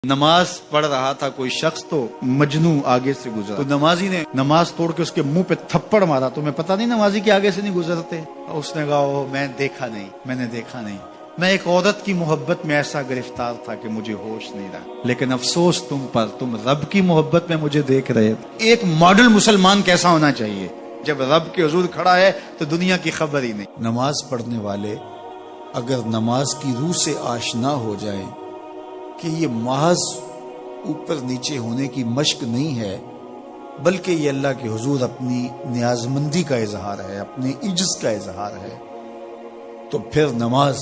نماز پڑھ رہا تھا کوئی شخص تو مجنو آگے سے گزرا تو نمازی نے نماز توڑ کے اس کے منہ پہ تھپڑ مارا. تمہیں پتا نہیں نمازی کے آگے سے نہیں گزرتے؟ اس نے کہا میں نے دیکھا نہیں. میں ایک عورت کی محبت میں ایسا گرفتار تھا کہ مجھے ہوش نہیں رہا. لیکن افسوس تم پر، تم رب کی محبت میں مجھے دیکھ رہے تھے. ایک ماڈل مسلمان کیسا ہونا چاہیے؟ جب رب کے حضور کھڑا ہے تو دنیا کی خبر ہی نہیں. نماز پڑھنے والے اگر نماز کی روح سے آشنا ہو جائیں کہ یہ محض اوپر نیچے ہونے کی مشق نہیں ہے، بلکہ یہ اللہ کے حضور اپنی نیازمندی کا اظہار ہے، اپنی عجز کا اظہار ہے، تو پھر نماز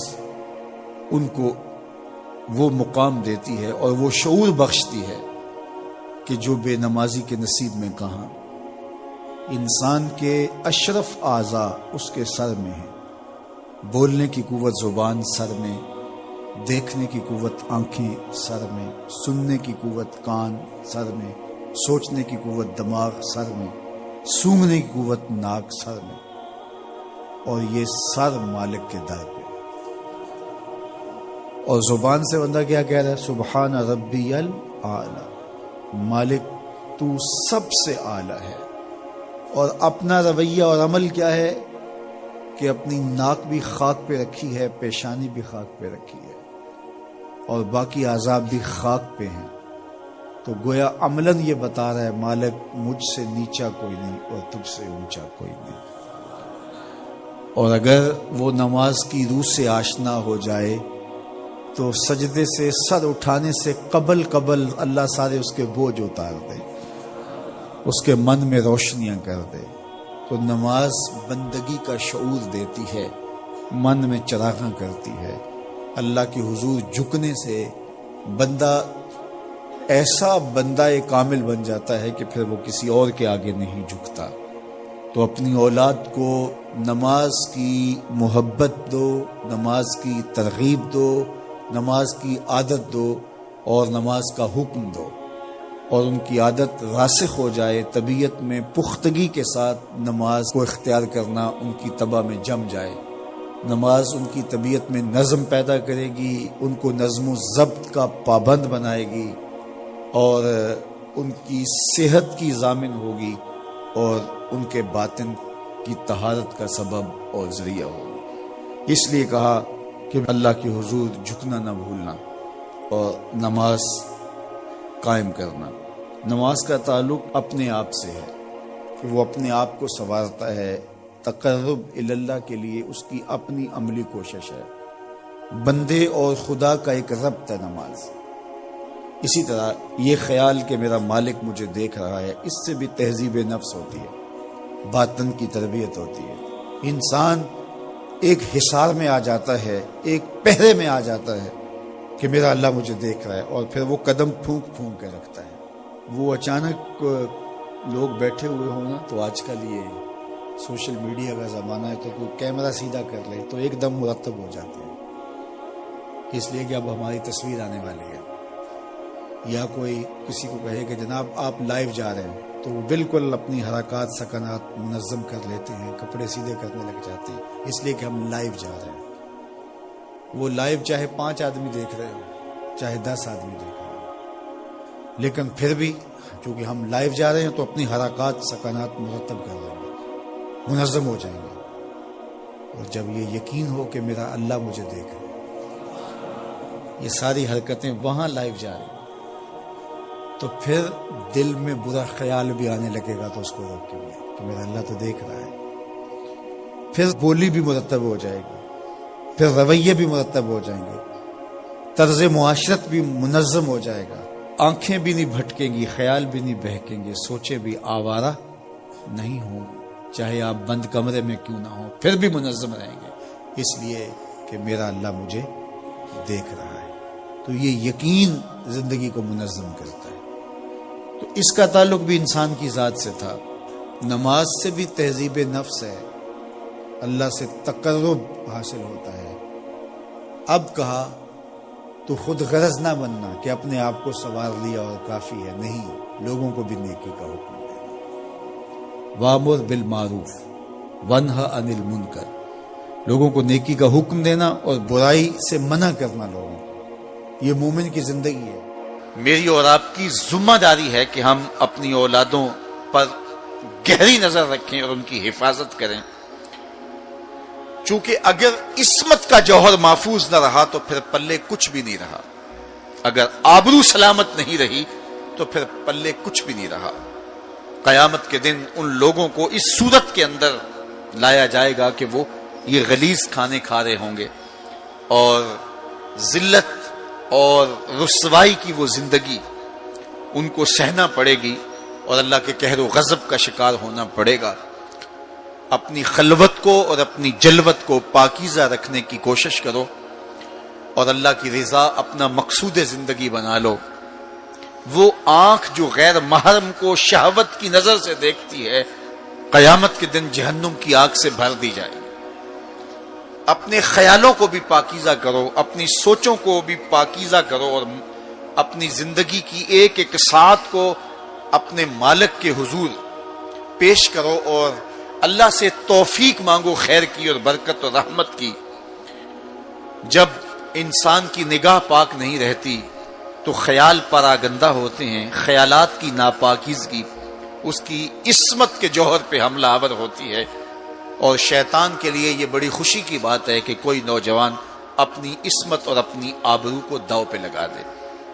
ان کو وہ مقام دیتی ہے اور وہ شعور بخشتی ہے کہ جو بے نمازی کے نصیب میں کہاں. انسان کے اشرف اعضاء اس کے سر میں ہیں. بولنے کی قوت زبان سر میں، دیکھنے کی قوت آنکھیں سر میں، سننے کی قوت کان سر میں، سوچنے کی قوت دماغ سر میں، سونگھنے کی قوت ناک سر میں، اور یہ سر مالک کے در پہ. اور زبان سے بندہ کیا کہہ رہا ہے؟ سبحان ربی الاعلی، مالک تو سب سے اعلیٰ ہے. اور اپنا رویہ اور عمل کیا ہے کہ اپنی ناک بھی خاک پہ رکھی ہے، پیشانی بھی خاک پہ رکھی ہے، اور باقی اعضاء بھی خاک پہ ہیں. تو گویا عملاً یہ بتا رہا ہے مالک مجھ سے نیچا کوئی نہیں اور تجھ سے اونچا کوئی نہیں. اور اگر وہ نماز کی روح سے آشنا ہو جائے تو سجدے سے سر اٹھانے سے قبل اللہ سارے اس کے بوجھ اتار دے، اس کے من میں روشنیاں کر دے. تو نماز بندگی کا شعور دیتی ہے، من میں چراغاں کرتی ہے. اللہ کے حضور جھکنے سے بندہ ایسا بندہ کامل بن جاتا ہے کہ پھر وہ کسی اور کے آگے نہیں جھکتا. تو اپنی اولاد کو نماز کی محبت دو، نماز کی ترغیب دو، نماز کی عادت دو اور نماز کا حکم دو، اور ان کی عادت راسخ ہو جائے، طبیعت میں پختگی کے ساتھ نماز کو اختیار کرنا ان کی طبع میں جم جائے. نماز ان کی طبیعت میں نظم پیدا کرے گی، ان کو نظم و ضبط کا پابند بنائے گی، اور ان کی صحت کی ضامن ہوگی، اور ان کے باطن کی طہارت کا سبب اور ذریعہ ہوگی. اس لیے کہا کہ اللہ کے حضور جھکنا نہ بھولنا اور نماز قائم کرنا. نماز کا تعلق اپنے آپ سے ہے کہ وہ اپنے آپ کو سنوارتا ہے. تقرب اللہ کے لیے اس کی اپنی عملی کوشش ہے. بندے اور خدا کا ایک ربط ہے نماز. اسی طرح یہ خیال کہ میرا مالک مجھے دیکھ رہا ہے، اس سے بھی تہذیب نفس ہوتی ہے، باطن کی تربیت ہوتی ہے. انسان ایک حصار میں آ جاتا ہے، ایک پہرے میں آ جاتا ہے کہ میرا اللہ مجھے دیکھ رہا ہے، اور پھر وہ قدم پھونک پھونک کے رکھتا ہے. وہ اچانک لوگ بیٹھے ہوئے ہوں نا، تو آج کل یہ سوشل میڈیا کا زمانہ ہے، تو کوئی کیمرہ سیدھا کر لے تو ایک دم مرتب ہو جاتے ہیں، اس لیے کہ اب ہماری تصویر آنے والی ہے. یا کوئی کسی کو کہے کہ جناب آپ لائیو جا رہے ہیں، تو وہ بالکل اپنی حرکات سکنات منظم کر لیتے ہیں، کپڑے سیدھے کرنے لگ جاتے ہیں، اس لیے کہ ہم لائیو جا رہے ہیں. وہ لائیو چاہے 5 آدمی دیکھ رہے ہو، چاہے 10 آدمی دیکھ رہے ہو، لیکن پھر بھی چونکہ ہم لائیو جا رہے ہیں تو اپنی حرکات سکنات مرتب کر لیں گے، منظم ہو جائیں گے. اور جب یہ یقین ہو کہ میرا اللہ مجھے دیکھ رہا ہے، یہ ساری حرکتیں وہاں لائیو جا رہی ہیں، تو پھر دل میں برا خیال بھی آنے لگے گا تو اس کو روکیں گے کہ میرا اللہ تو دیکھ رہا ہے. پھر بولی بھی مرتب ہو جائے گی، پھر رویے بھی مرتب ہو جائیں گے، طرز معاشرت بھی منظم ہو جائے گا، آنکھیں بھی نہیں بھٹکیں گی، خیال بھی نہیں بہکیں گے، سوچیں بھی آوارہ نہیں ہوں، چاہے آپ بند کمرے میں کیوں نہ ہوں، پھر بھی منظم رہیں گے، اس لیے کہ میرا اللہ مجھے دیکھ رہا ہے. تو یہ یقین زندگی کو منظم کرتا ہے. تو اس کا تعلق بھی انسان کی ذات سے تھا. نماز سے بھی تہذیب نفس ہے، اللہ سے تقرب حاصل ہوتا ہے. اب کہا تو خود غرض نہ بننا کہ اپنے آپ کو سنوار لیا اور کافی ہے، نہیں، لوگوں کو بھی نیکی کا حکم دینا. وامر بالمعروف ونہا عن المنکر، لوگوں کو نیکی کا حکم دینا اور برائی سے منع کرنا لوگوں کو. یہ مومن کی زندگی ہے. میری اور آپ کی ذمہ داری ہے کہ ہم اپنی اولادوں پر گہری نظر رکھیں اور ان کی حفاظت کریں، چونکہ اگر عصمت کا جوہر محفوظ نہ رہا تو پھر پلے کچھ بھی نہیں رہا، اگر آبرو سلامت نہیں رہی تو پھر پلے کچھ بھی نہیں رہا۔ قیامت کے دن ان لوگوں کو اس صورت کے اندر لایا جائے گا کہ وہ یہ غلیظ کھانے کھا رہے ہوں گے اور ذلت اور رسوائی کی وہ زندگی ان کو سہنا پڑے گی اور اللہ کے قہر و غضب کا شکار ہونا پڑے گا۔ اپنی خلوت کو اور اپنی جلوت کو پاکیزہ رکھنے کی کوشش کرو اور اللہ کی رضا اپنا مقصود زندگی بنا لو۔ وہ آنکھ جو غیر محرم کو شہوت کی نظر سے دیکھتی ہے، قیامت کے دن جہنم کی آگ سے بھر دی جائے گی۔ اپنے خیالوں کو بھی پاکیزہ کرو، اپنی سوچوں کو بھی پاکیزہ کرو اور اپنی زندگی کی ایک ایک ساتھ کو اپنے مالک کے حضور پیش کرو اور اللہ سے توفیق مانگو خیر کی اور برکت اور رحمت کی۔ جب انسان کی نگاہ پاک نہیں رہتی تو خیال پراگندہ ہوتے ہیں، خیالات کی ناپاکیزگی اس کی عصمت کے جوہر پہ حملہ آور ہوتی ہے، اور شیطان کے لیے یہ بڑی خوشی کی بات ہے کہ کوئی نوجوان اپنی عصمت اور اپنی آبرو کو داؤ پہ لگا دے۔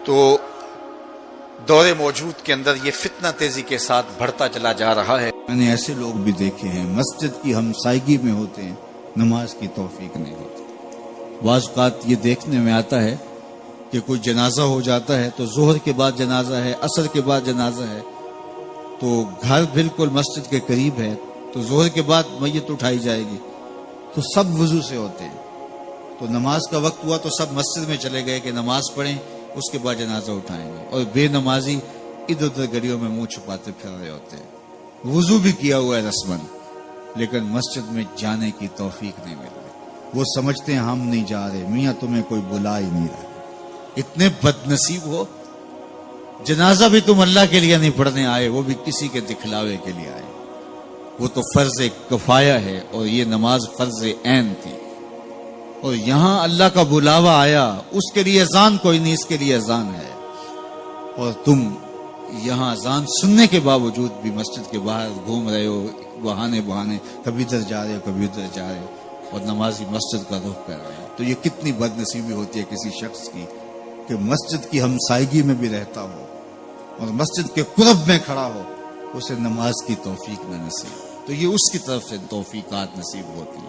تو دور موجود کے اندر یہ فتنہ تیزی کے ساتھ بڑھتا چلا جا رہا ہے۔ میں نے ایسے لوگ بھی دیکھے ہیں مسجد کی ہمسائیگی میں ہوتے ہیں، نماز کی توفیق نہیں ہوتی۔ بعض اوقات یہ دیکھنے میں آتا ہے کہ کوئی جنازہ ہو جاتا ہے تو ظہر کے بعد جنازہ ہے، عصر کے بعد جنازہ ہے، تو گھر بالکل مسجد کے قریب ہے تو ظہر کے بعد میت اٹھائی جائے گی، تو سب وضو سے ہوتے ہیں، تو نماز کا وقت ہوا تو سب مسجد میں چلے گئے کہ نماز پڑھیں، اس کے بعد جنازہ اٹھائیں گے، اور بے نمازی ادھر ادھر گلیوں میں منہ چھپاتے پھر رہے ہوتے ہیں۔ وضو بھی کیا ہوا ہے رسمن، لیکن مسجد میں جانے کی توفیق نہیں مل رہی۔ وہ سمجھتے ہیں ہم نہیں جا رہے، میاں تمہیں کوئی بلا ہی نہیں رہا۔ اتنے بد نصیب ہو، جنازہ بھی تم اللہ کے لیے نہیں پڑھنے آئے، وہ بھی کسی کے دکھلاوے کے لیے آئے۔ وہ تو فرض کفایہ ہے اور یہ نماز فرض عین تھی، اور یہاں اللہ کا بلاوا آیا، اس کے لیے اذان کوئی نہیں، اس کے لیے اذان ہے، اور تم یہاں اذان سننے کے باوجود بھی مسجد کے باہر گھوم رہے ہو، بہانے بہانے کبھی ادھر جا رہے ہو کبھی ادھر جا رہے ہو، اور نمازی مسجد کا رخ کر رہے ہیں۔ تو یہ کتنی بد نصیبی ہوتی ہے کسی شخص کی کہ مسجد کی ہمسائیگی میں بھی رہتا ہو اور مسجد کے قرب میں کھڑا ہو، اسے نماز کی توفیق نہ نصیب، تو یہ اس کی طرف سے توفیقات نصیب ہوتی ہیں۔